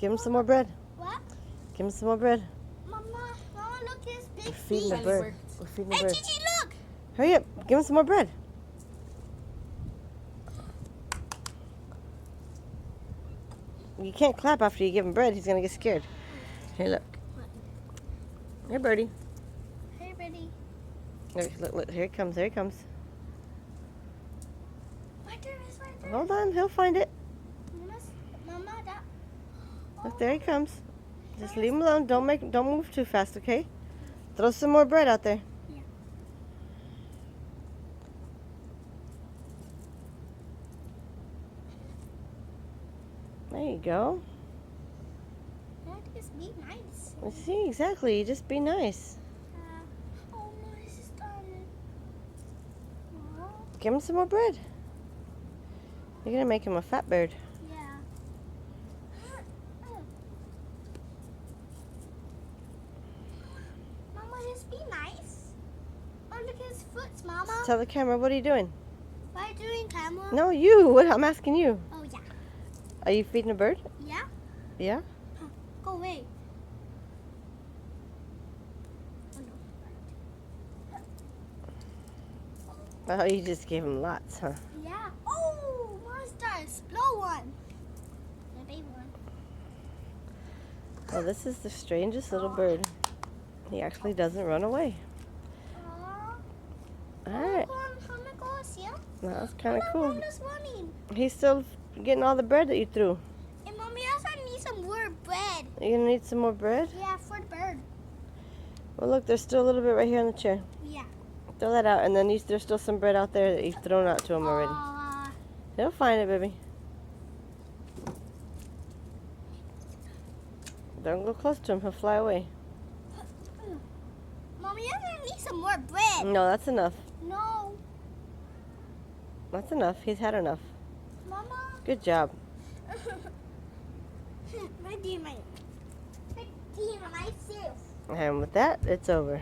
Give him some more bread. What? Give him some more bread. Mama, look at his big We're feeding the feet. bird. We're feeding the Hey, bird. Gigi, look. Hurry up. Give him some more bread. You can't clap after you give him bread. He's going to get scared. Hey, look. Hey, birdie. Hey, Betty. Look. Here he comes. Here he comes. Right there. Hold on. He'll find it. Mama, that. Look, there he comes. Just leave him alone. Don't move too fast, okay? Throw some more bread out there. Yeah. There you go. That is be nice. See, exactly. You just be nice. Oh, no, this is done. Give him some more bread. You're going to make him a fat bird. Yeah. Mama, just be nice. Oh, look at his foot, Mama. Tell the camera, what are you doing? What are you doing, camera? No, you. What? I'm asking you. Oh, yeah. Are you feeding a bird? Yeah? Yeah? Go away. Oh, no. Oh, you just gave him lots, huh? Yeah. Oh, monsters. Blow one. The big one. Oh, this is the strangest little bird. He actually doesn't run away. Aww. All right. That's kind of cool. He's still getting all the bread that you threw. And Mommy, also need some more bread. You're going to need some more bread? Yeah, for the bird. Well, look, there's still a little bit right here on the chair. Yeah. Throw that out, and then there's still some bread out there that you've thrown out to him already. He'll find it, baby. Don't go close to him. He'll fly away. Mommy, I need some more bread. No, that's enough. No. That's enough. He's had enough. Mama. Good job. My dear, myself. And with that, it's over.